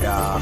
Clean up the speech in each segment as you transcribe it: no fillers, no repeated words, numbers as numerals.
Gada.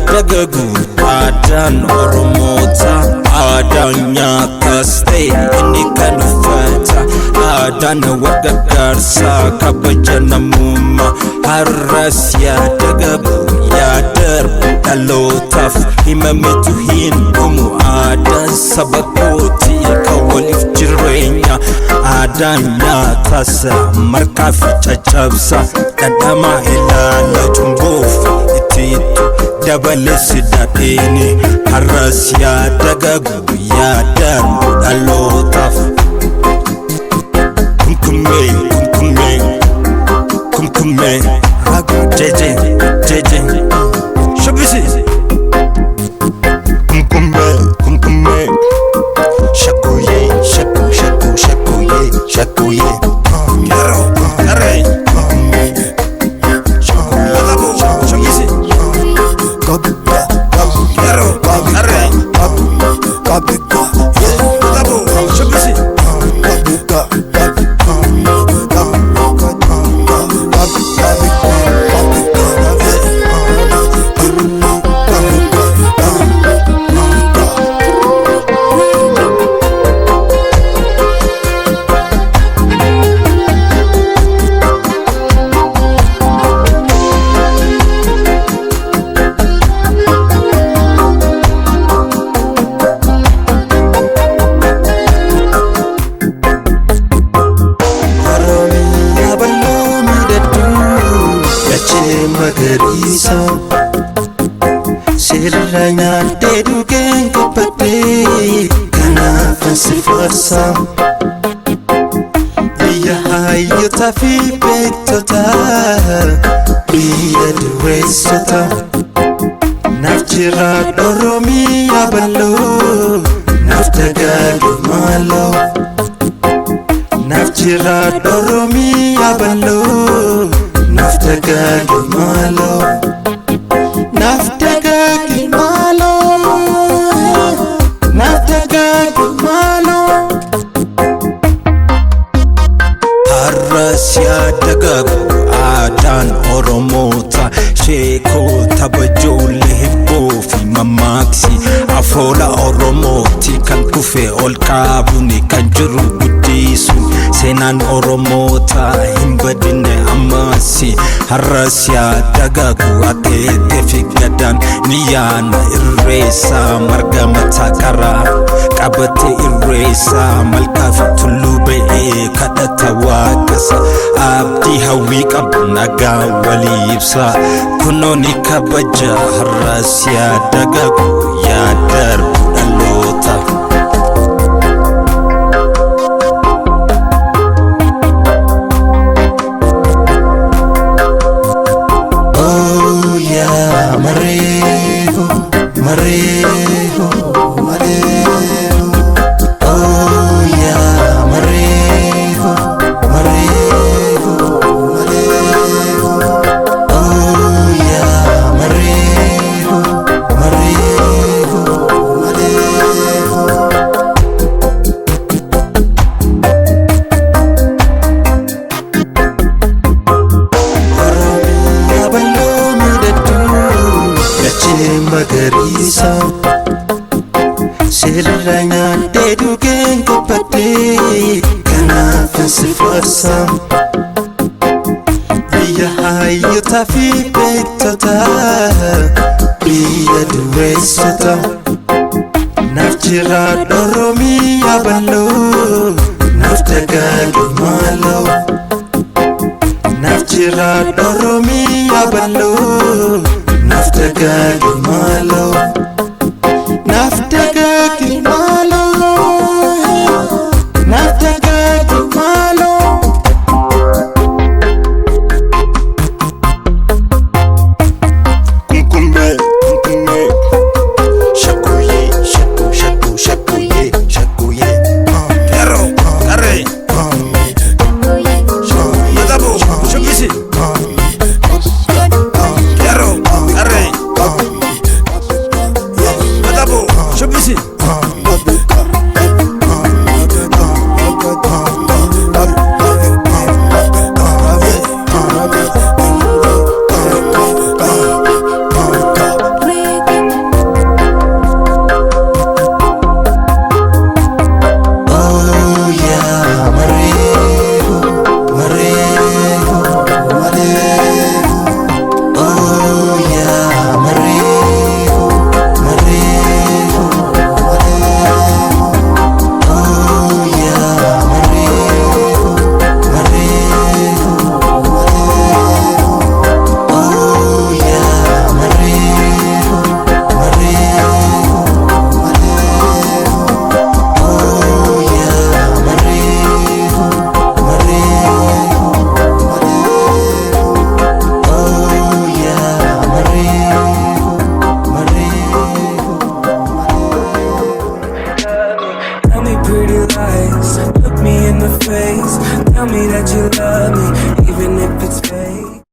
Dagagu adan oromota adanya kaste ini kan fata adan wagagarsa kabajana muma haras ya dagagu ya darbu alotaf himametu hindumu adan sabakoti kawalif jirenya adanya tasa markafi chachabsa kadama ilala tumbofu ititu dabalesi dadini haras ya dagagu ya darbu alotaf kumkume ragu jeje shabisi kumkume shakuye yaro are Siranya dedugen kopate kana fasifarsa Biya hayo tafi bektota Biya duwesota Nafjira doromi abalo Naftaga gumalo Nafjira doromi abalo Naftaga gumalo Harasya dagagu adan oromota sheko tabajole hibbofi mamaksi afola oromoti kan kufe olkabuni kan jiru guddisu senan oromota himbadine amasi harasya dagagu atete figadan niyana irresa margamata kara qabate irresa malkafi tulube kadata wakasa abdi hawi qabnaga walibsa kunoni kabaja harasya dagagu ya darbu alota oh ya mareho magarisa Siranya dedugen kopate kana fasifarsa Biya hayo tafi bektota Biya duwesota Nafjira doromi abalo Naftaga gumalo jiraadhu Oromiyaa bal'oo naaf dagaagin